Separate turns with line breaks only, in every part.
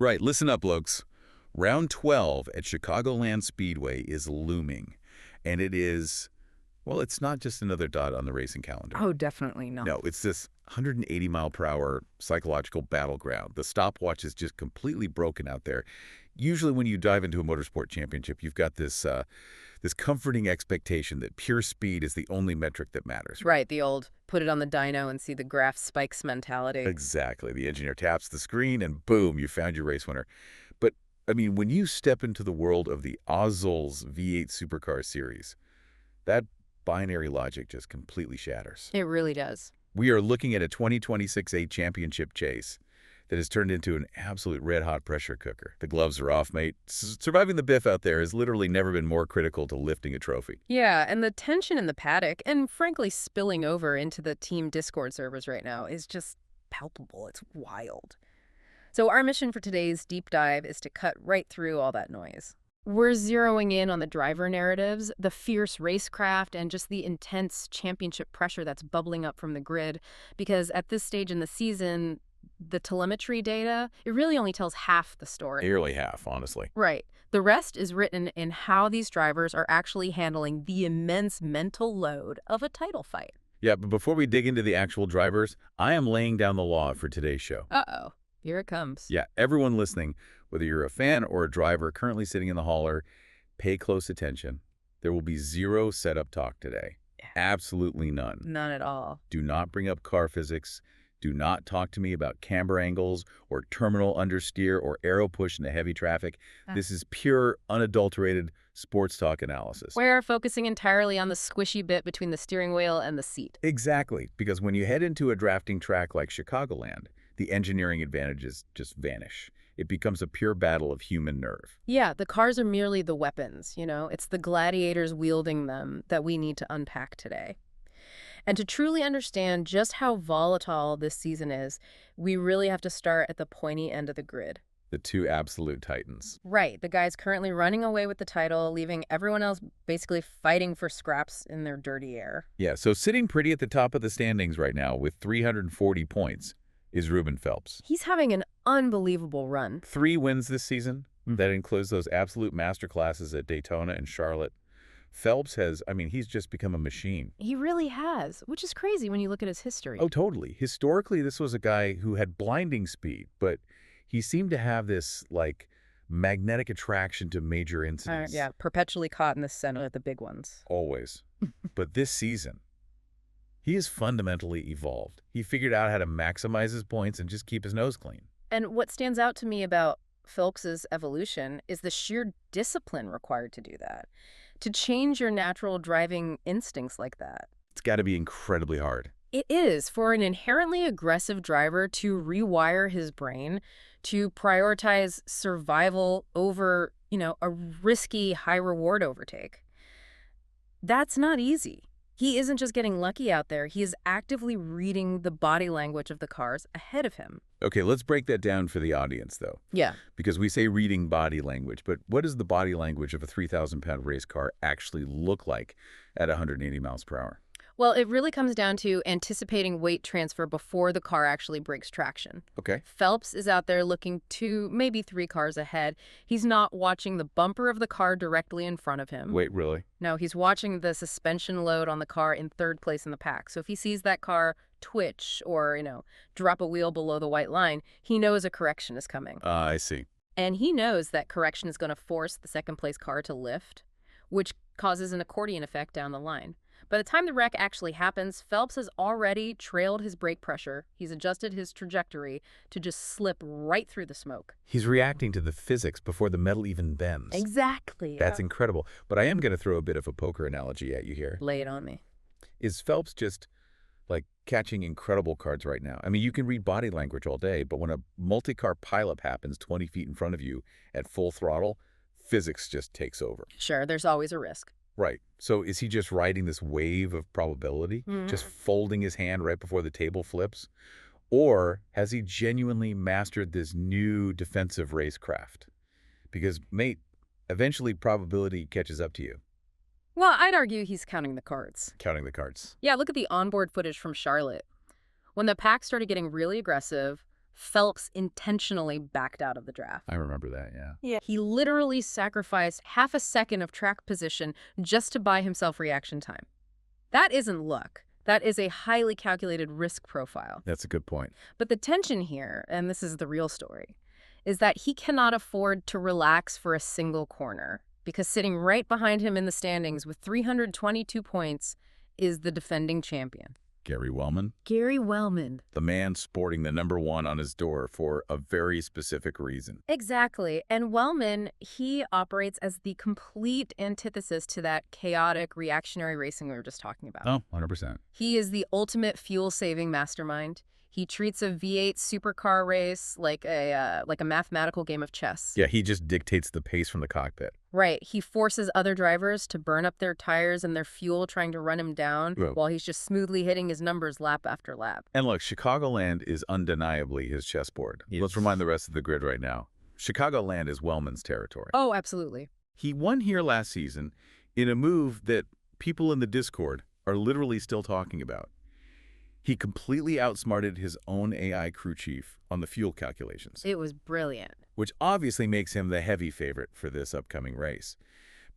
Right, listen up, blokes. Round 12 at Chicagoland Speedway is looming, and it is, well, it's not just another dot on the racing calendar.
Oh, definitely not.
No, it's this 180-mile-per-hour psychological battleground. The stopwatch is just completely broken out there. Usually when you dive into a motorsport championship, you've got this comforting expectation that pure speed is the only metric that matters.
Right, the old put it on the dyno and see the graph spikes mentality.
Exactly. The engineer taps the screen and boom, you found your race winner. But, I mean, when you step into the world of the OzOvals V8 Supercar series, that binary logic just completely shatters.
It really does.
We are looking at a 2026 A championship chase that has turned into an absolute red-hot pressure cooker. The gloves are off, mate. Surviving the biff out there has literally never been more critical to lifting a trophy.
Yeah, and the tension in the paddock, and frankly spilling over into the team Discord servers right now, is just palpable. It's wild. So our mission for today's deep dive is to cut right through all that noise. We're zeroing in on the driver narratives, the fierce racecraft, and just the intense championship pressure that's bubbling up from the grid, because at this stage in the season, the telemetry data, it really only tells half the story.
Nearly half, honestly.
Right. The rest is written in how these drivers are actually handling the immense mental load of a title fight.
Yeah, but before we dig into the actual drivers, I am laying down the law for today's show.
Uh-oh. Here it comes.
Yeah, everyone listening, whether you're a fan or a driver currently sitting in the hauler, pay close attention. There will be zero setup talk today.
Yeah.
Absolutely none.
None at all.
Do not bring up car physics. Do not talk to me about camber angles or terminal understeer or aero push into heavy traffic. This is pure, unadulterated sports talk analysis.
We're focusing entirely on the squishy bit between the steering wheel and the seat.
Exactly, because when you head into a drafting track like Chicagoland, the engineering advantages just vanish. It becomes a pure battle of human nerve.
Yeah, the cars are merely the weapons, you know? It's the gladiators wielding them that we need to unpack today. And to truly understand just how volatile this season is, we really have to start at the pointy end of the grid.
The two absolute titans.
Right, the guys currently running away with the title, leaving everyone else basically fighting for scraps in their dirty air.
Yeah, so sitting pretty at the top of the standings right now with 340 points is Ruben Phelps.
He's having an unbelievable run.
3 wins this season. That includes those absolute masterclasses at Daytona and Charlotte. Phelps has, I mean, he's just become a machine.
He really has, which is crazy when you look at his history.
Oh, totally. Historically, this was a guy who had blinding speed, but he seemed to have this, like, magnetic attraction to major incidents.
Yeah, perpetually caught in the center of the big ones.
Always. But this season, he has fundamentally evolved. He figured out how to maximize his points and just keep his nose clean.
And what stands out to me about Phelps's evolution is the sheer discipline required to do that. To change your natural driving instincts like that.
It's got to be incredibly hard.
It is for an inherently aggressive driver to rewire his brain to prioritize survival over, a risky high-reward overtake. That's not easy. He isn't just getting lucky out there. He is actively reading the body language of the cars ahead of him.
Okay, let's break that down for the audience, though.
Yeah.
Because we say reading body language, but what does the body language of a 3,000-pound race car actually look like at 180 miles per hour?
Well, it really comes down to anticipating weight transfer before the car actually breaks traction.
Okay.
Phelps is out there looking 2, maybe 3 cars ahead. He's not watching the bumper of the car directly in front of him.
Wait, really?
No, he's watching the suspension load on the car in 3rd place in the pack. So if he sees that car twitch or, drop a wheel below the white line, he knows a correction is coming.
I see.
And he knows that correction is going to force the 2nd place car to lift, which causes an accordion effect down the line. By the time the wreck actually happens, Phelps has already trailed his brake pressure. He's adjusted his trajectory to just slip right through the smoke.
He's reacting to the physics before the metal even bends.
Exactly.
That's incredible. But I am going to throw a bit of a poker analogy at you here.
Lay it on me.
Is Phelps just, like, catching incredible cards right now? I mean, you can read body language all day, but when a multi-car pileup happens 20 feet in front of you at full throttle, physics just takes over.
Sure, there's always a risk.
Right. So is he just riding this wave of probability, just folding his hand right before the table flips? Or has he genuinely mastered this new defensive racecraft? Because, mate, eventually probability catches up to you.
Well, I'd argue he's counting the cards.
Counting the cards.
Yeah, look at the onboard footage from Charlotte. When the pack started getting really aggressive, Phelps intentionally backed out of the draft.
I remember that, yeah.
Yeah. He literally sacrificed half a second of track position just to buy himself reaction time. That isn't luck. That is a highly calculated risk profile.
That's a good point.
But the tension here, and this is the real story, is that he cannot afford to relax for a single corner, because sitting right behind him in the standings with 322 points is the defending champion.
Gary Wellman?
Gary Wellman.
The man sporting the #1 on his door for a very specific reason.
Exactly. And Wellman, he operates as the complete antithesis to that chaotic reactionary racing we were just talking about.
Oh, 100%.
He is the ultimate fuel-saving mastermind. He treats a V8 supercar race like a mathematical game of chess.
Yeah, he just dictates the pace from the cockpit.
Right. He forces other drivers to burn up their tires and their fuel trying to run him down while he's just smoothly hitting his numbers lap after lap.
And look, Chicagoland is undeniably his chessboard. Yes. Let's remind the rest of the grid right now. Chicagoland is Wellman's territory.
Oh, absolutely.
He won here last season in a move that people in the Discord are literally still talking about. He completely outsmarted his own AI crew chief on the fuel calculations.
It was brilliant.
Which obviously makes him the heavy favorite for this upcoming race.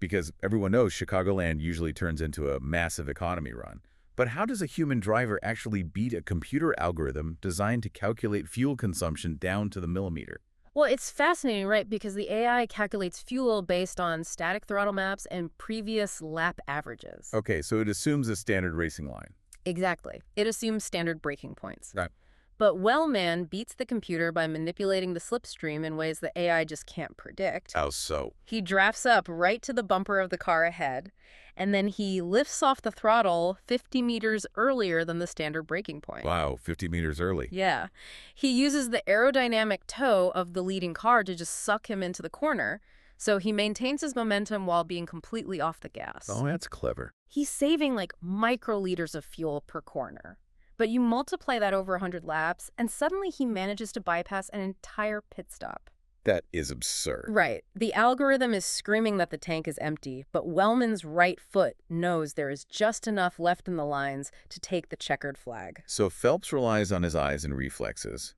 Because everyone knows Chicagoland usually turns into a massive economy run. But how does a human driver actually beat a computer algorithm designed to calculate fuel consumption down to the millimeter?
Well, it's fascinating, right? Because the AI calculates fuel based on static throttle maps and previous lap averages.
Okay, so it assumes a standard racing line.
Exactly. It assumes standard braking points.
Right.
But Wellman beats the computer by manipulating the slipstream in ways the AI just can't predict.
How so?
He drafts up right to the bumper of the car ahead, and then he lifts off the throttle 50 meters earlier than the standard braking point.
Wow, 50 meters early.
Yeah. He uses the aerodynamic toe of the leading car to just suck him into the corner, so he maintains his momentum while being completely off the gas.
Oh, that's clever.
He's saving like microliters of fuel per corner. But you multiply that over 100 laps, and suddenly he manages to bypass an entire pit stop.
That is absurd.
Right. The algorithm is screaming that the tank is empty, but Wellman's right foot knows there is just enough left in the lines to take the checkered flag.
So Phelps relies on his eyes and reflexes,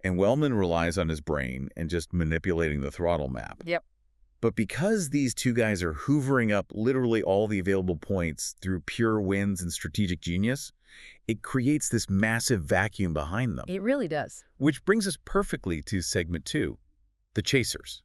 and Wellman relies on his brain and just manipulating the throttle map.
Yep.
But because these two guys are hoovering up literally all the available points through pure wins and strategic genius, it creates this massive vacuum behind them.
It really does.
Which brings us perfectly to segment 2, the chasers.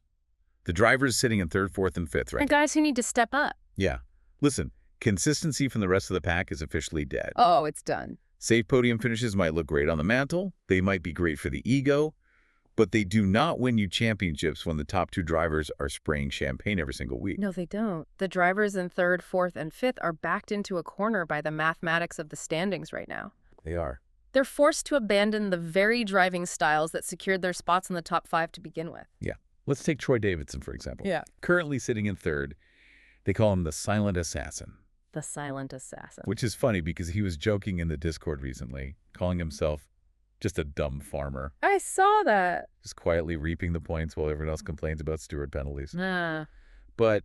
The drivers sitting in 3rd, 4th, and 5th, right?
And guys who need to step up.
Yeah. Listen, consistency from the rest of the pack is officially dead.
Oh, it's done.
Safe podium finishes might look great on the mantle. They might be great for the ego. But they do not win you championships when the top 2 drivers are spraying champagne every single week.
No, they don't. The drivers in 3rd, 4th, and 5th are backed into a corner by the mathematics of the standings right now.
They are.
They're forced to abandon the very driving styles that secured their spots in the top 5 to begin with.
Yeah. Let's take Troy Davidson, for example.
Yeah.
Currently sitting in 3rd. They call him the silent assassin.
The silent assassin.
Which is funny because he was joking in the Discord recently, calling himself just a dumb farmer.
I saw that.
Just quietly reaping the points while everyone else complains about steward penalties.
Nah.
But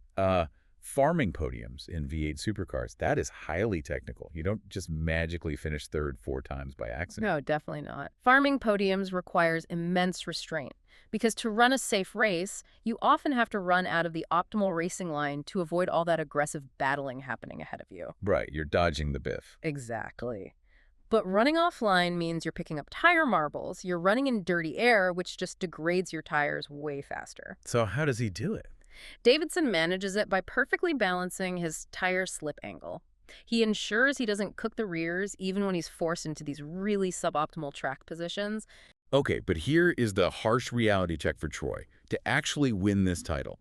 farming podiums in V8 supercars, that is highly technical. You don't just magically finish 3rd 4 times by accident.
No, definitely not. Farming podiums requires immense restraint because to run a safe race, you often have to run out of the optimal racing line to avoid all that aggressive battling happening ahead of you.
Right, you're dodging the biff.
Exactly. But running offline means you're picking up tire marbles, you're running in dirty air, which just degrades your tires way faster.
So how does he do it?
Davidson manages it by perfectly balancing his tire slip angle. He ensures he doesn't cook the rears even when he's forced into these really suboptimal track positions.
Okay, but here is the harsh reality check for Troy. To actually win this title,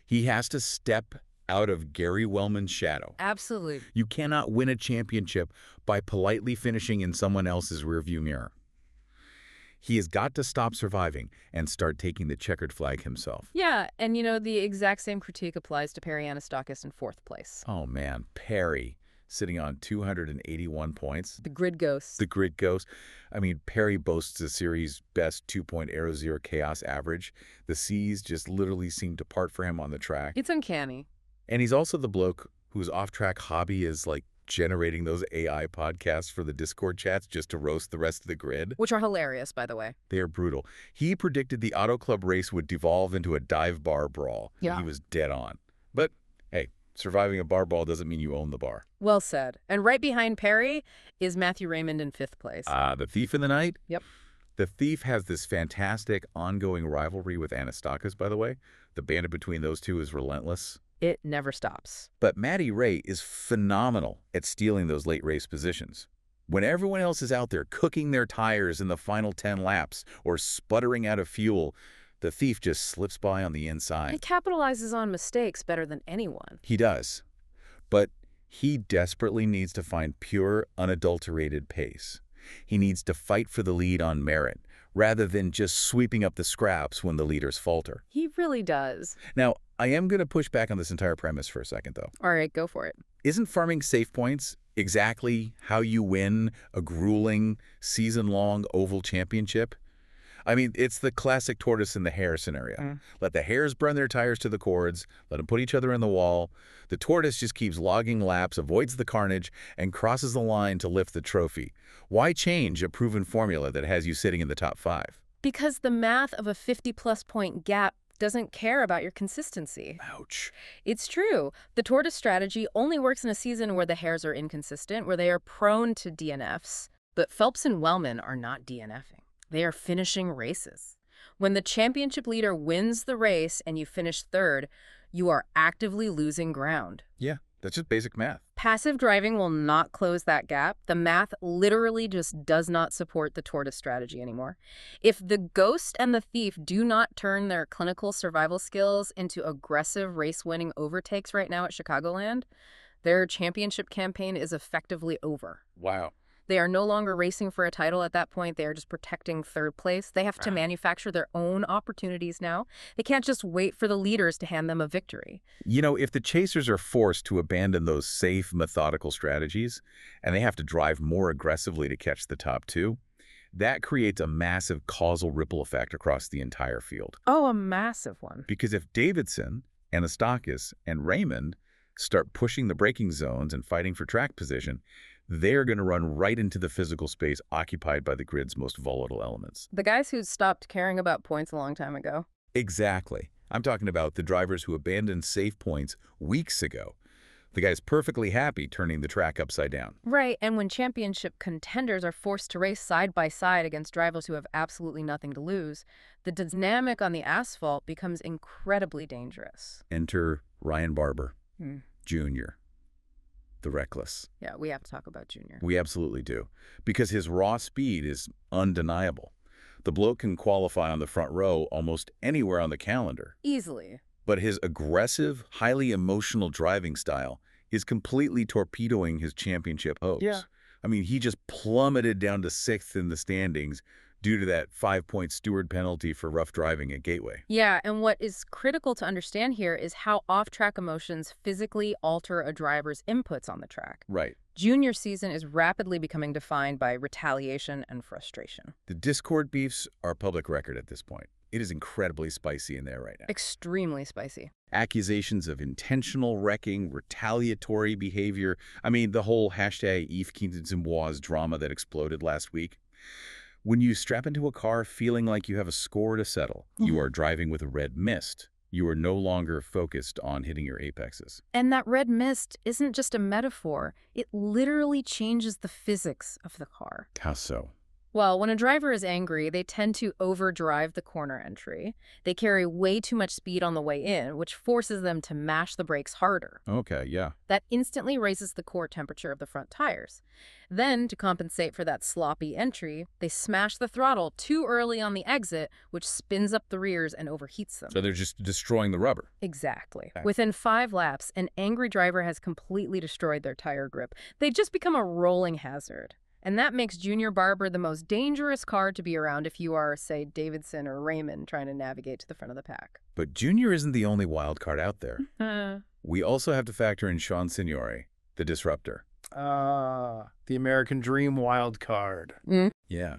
he has to step out of Gary Wellman's shadow.
Absolutely.
You cannot win a championship by politely finishing in someone else's rearview mirror. He has got to stop surviving and start taking the checkered flag himself.
Yeah, and the exact same critique applies to Perry Anastakis in 4th place.
Oh man, Perry sitting on 281 points.
The grid ghost.
The grid ghost. I mean, Perry boasts the series' best 2.00 chaos average. The seas just literally seem to part for him on the track.
It's uncanny.
And he's also the bloke whose off-track hobby is like generating those AI podcasts for the Discord chats just to roast the rest of the grid.
Which are hilarious, by the way.
They are brutal. He predicted the Auto Club race would devolve into a dive bar brawl.
Yeah.
He was dead on. But, hey, surviving a bar brawl doesn't mean you own the bar.
Well said. And right behind Perry is Matthew Raymond in 5th place.
The Thief in the Night?
Yep.
The Thief has this fantastic ongoing rivalry with Anastakis, by the way. The banter between those two is relentless.
It never stops.
But Matty Ray is phenomenal at stealing those late race positions. When everyone else is out there cooking their tires in the final 10 laps or sputtering out of fuel, the Thief just slips by on the
He
inside.
capitalizes on mistakes better than anyone.
He does. But he desperately needs to find pure, unadulterated pace. He needs to fight for the lead on merit, rather than just sweeping up the scraps when the leaders falter.
He really does.
Now, I am going to push back on this entire premise for a second, though.
All right, go for it.
Isn't farming safe points exactly how you win a grueling, season-long oval championship? I mean, it's the classic tortoise and the hare scenario. Let the hares burn their tires to the cords, let them put each other in the wall. The tortoise just keeps logging laps, avoids the carnage, and crosses the line to lift the trophy. Why change a proven formula that has you sitting in the top 5?
Because the math of a 50-plus point gap doesn't care about your consistency.
Ouch.
It's true. The tortoise strategy only works in a season where the hares are inconsistent, where they are prone to DNFs. But Phelps and Wellman are not DNFing. They are finishing races. When the championship leader wins the race and you finish 3rd, you are actively losing ground.
Yeah, that's just basic math.
Passive driving will not close that gap. The math literally just does not support the tortoise strategy anymore. If the Ghost and the Thief do not turn their clinical survival skills into aggressive race-winning overtakes right now at Chicagoland, their championship campaign is effectively over.
Wow.
They are no longer racing for a title at that point. They are just protecting 3rd place. They have to manufacture their own opportunities now. They can't just wait for the leaders to hand them a victory.
You know, if the chasers are forced to abandon those safe, methodical strategies, and they have to drive more aggressively to catch the top 2, that creates a massive causal ripple effect across the entire field.
Oh, a massive one.
Because if Davidson, Anastakis, and Raymond start pushing the braking zones and fighting for track position, they're going to run right into the physical space occupied by the grid's most volatile elements.
The guys who stopped caring about points a long time ago.
Exactly. I'm talking about the drivers who abandoned safe points weeks ago. The guy's perfectly happy turning the track upside down.
Right, and when championship contenders are forced to race side by side against drivers who have absolutely nothing to lose, the dynamic on the asphalt becomes incredibly dangerous.
Enter Ryan Barber, Jr., the reckless.
Yeah, we have to talk about Junior.
We absolutely do, because his raw speed is undeniable. The bloke can qualify on the front row almost anywhere on the calendar.
Easily.
But his aggressive, highly emotional driving style is completely torpedoing his championship hopes.
Yeah.
I mean, he just plummeted down to 6th in the standings due to that 5-point steward penalty for rough driving at Gateway.
Yeah, and what is critical to understand here is how off-track emotions physically alter a driver's inputs on the track.
Right.
Junior season is rapidly becoming defined by retaliation and frustration.
The Discord beefs are public record at this point. It is incredibly spicy in there right now.
Extremely spicy.
Accusations of intentional wrecking, retaliatory behavior. I mean, the whole hashtag Yves Quintanilloise drama that exploded last week. When you strap into a car feeling like you have a score to settle, you are driving with a red mist. You are no longer focused on hitting your apexes.
And that red mist isn't just a metaphor. It literally changes the physics of the car.
How so?
Well, when a driver is angry, they tend to overdrive the corner entry. They carry way too much speed on the way in, which forces them to mash the brakes harder.
Okay, yeah.
That instantly raises the core temperature of the front tires. Then, to compensate for that sloppy entry, they smash the throttle too early on the exit, which spins up the rears and overheats them.
So they're just destroying the rubber.
Exactly.
Okay.
Within 5 laps, an angry driver has completely destroyed their tire grip. They just become a rolling hazard. And that makes Junior Barber the most dangerous car to be around if you are, say, Davidson or Raymond trying to navigate to the front of the pack.
But Junior isn't the only wild card out there. We also have to factor in Sean Signore, the disruptor.
The American Dream wild card.
Yeah.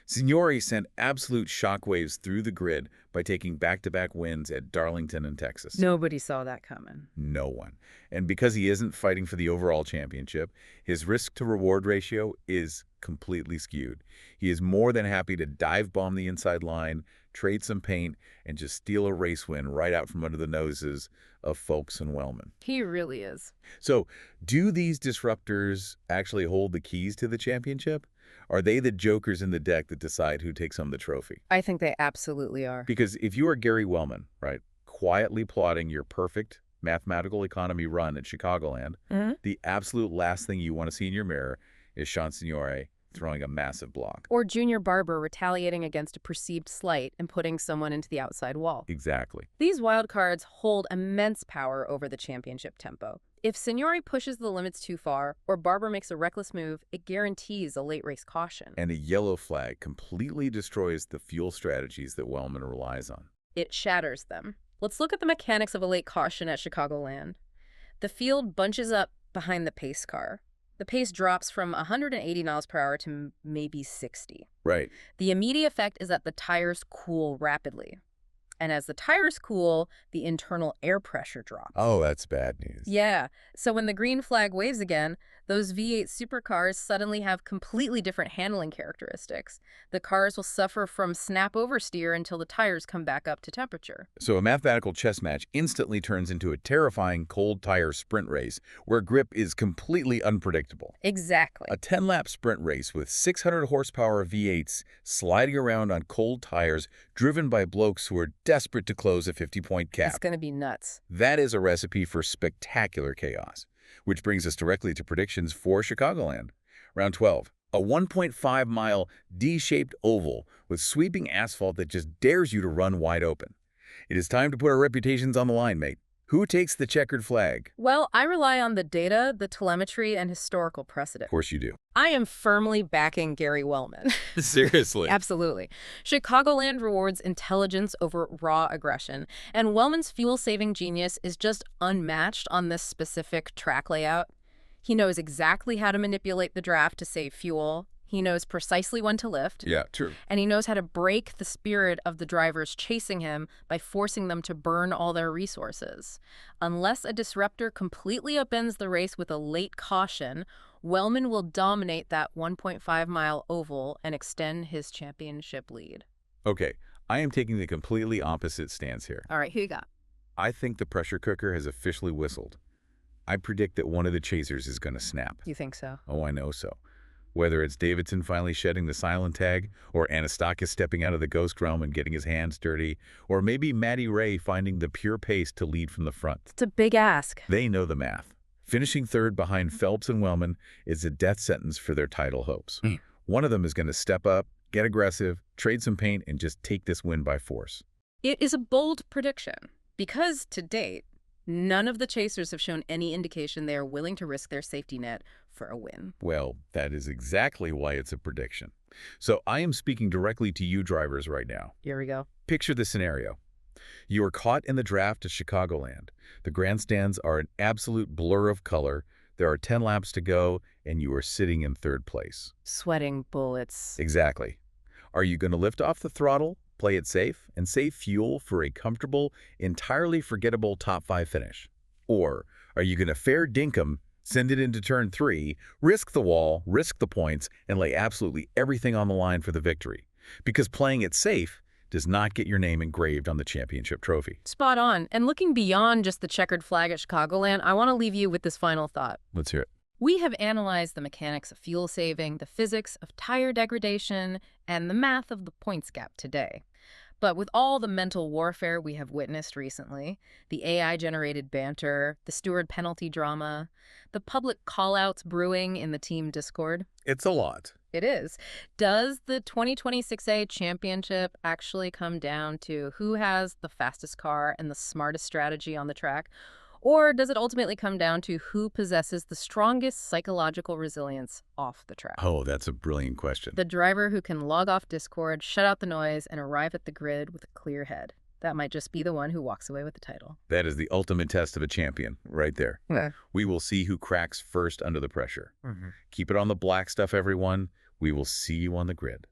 Signori sent absolute shockwaves through the grid by taking back-to-back wins at Darlington and Texas.
Nobody saw that coming.
No one. And because he isn't fighting for the overall championship, his risk-to-reward ratio is completely skewed. He is more than happy to dive bomb the inside line, trade some paint, and just steal a race win right out from under the noses of Folks and Wellman.
He really is.
So, do these disruptors actually hold the keys to the championship? Are they the jokers in the deck that decide who takes home the trophy?
I think they absolutely are.
Because if you are Gary Wellman, right, quietly plotting your perfect mathematical economy run at Chicagoland, the absolute last thing you want to see in your mirror is Sean Signore throwing a massive block.
Or Junior Barber retaliating against a perceived slight and putting someone into the outside wall.
Exactly.
These wild cards hold immense power over the championship tempo. If Signore pushes the limits too far or Barber makes a reckless move, it guarantees a late race caution.
And a yellow flag completely destroys the fuel strategies that Wellman relies on.
It shatters them. Let's look at the mechanics of a late caution at Chicagoland. The field bunches up behind the pace car. The pace drops from 180 miles per hour to maybe 60.
Right.
The immediate effect is that the tires cool rapidly. And as the tires cool, the internal air pressure drops.
Oh, that's bad news.
Yeah. So when the green flag waves again, those V8 supercars suddenly have completely different handling characteristics. The cars will suffer from snap oversteer until the tires come back up to temperature.
So a mathematical chess match instantly turns into a terrifying cold tire sprint race where grip is completely unpredictable.
Exactly.
A 10-lap sprint race with 600 horsepower V8s sliding around on cold tires driven by blokes who are desperate to close a 50-point cap.
It's going to be nuts.
That is a recipe for spectacular chaos, which brings us directly to predictions for Chicagoland. Round 12, a 1.5-mile D-shaped oval with sweeping asphalt that just dares you to run wide open. It is time to put our reputations on the line, mate. Who takes the checkered flag?
Well, I rely on the data, the telemetry, and historical precedent.
Of course you do.
I am firmly backing Gary Wellman.
Seriously.
Absolutely. Chicagoland rewards intelligence over raw aggression, and Wellman's fuel-saving genius is just unmatched on this specific track layout. He knows exactly how to manipulate the draft to save fuel. He knows precisely when to lift.
Yeah, true.
And he knows how to break the spirit of the drivers chasing him by forcing them to burn all their resources. Unless a disruptor completely upends the race with a late caution, Wellman will dominate that 1.5-mile oval and extend his championship lead.
Okay, I am taking the completely opposite stance here.
All right, who you got?
I think the pressure cooker has officially whistled. I predict that one of the chasers is going to snap.
You think so?
Oh, I know so. Whether it's Davidson finally shedding the silent tag, or Anastakis stepping out of the ghost realm and getting his hands dirty, or maybe Matty Ray finding the pure pace to lead from the front.
It's a big ask.
They know the math. Finishing third behind Phelps and Wellman is a death sentence for their title hopes. One of them is going to step up, get aggressive, trade some paint, and just take this win by force.
It is a bold prediction because, to date, none of the chasers have shown any indication they are willing to risk their safety net for a win.
Well, that is exactly why it's a prediction. So I am speaking directly to you drivers right now.
Here we go.
Picture the scenario. You are caught in the draft at Chicagoland. The grandstands are an absolute blur of color. There are 10 laps to go, and you are sitting in third place.
Sweating bullets.
Exactly. Are you going to lift off the throttle, play it safe, and save fuel for a comfortable, entirely forgettable top 5 finish? Or are you going to fair dinkum, send it into turn 3, risk the wall, risk the points, and lay absolutely everything on the line for the victory? Because playing it safe does not get your name engraved on the championship trophy.
Spot on. And looking beyond just the checkered flag at Chicagoland, I want to leave you with this final thought.
Let's hear it.
We have analyzed the mechanics of fuel saving, the physics of tire degradation, and the math of the points gap today. But with all the mental warfare we have witnessed recently, the AI-generated banter, the steward penalty drama, the public call-outs brewing in the team Discord.
It's a lot.
It is. Does the 2026A championship actually come down to who has the fastest car and the smartest strategy on the track? Or does it ultimately come down to who possesses the strongest psychological resilience off the track?
Oh, that's a brilliant question.
The driver who can log off Discord, shut out the noise, and arrive at the grid with a clear head. That might just be the one who walks away with the title.
That is the ultimate test of a champion, right there.
Yeah.
We will see who cracks first under the pressure. Keep it on the black stuff, everyone. We will see you on the grid.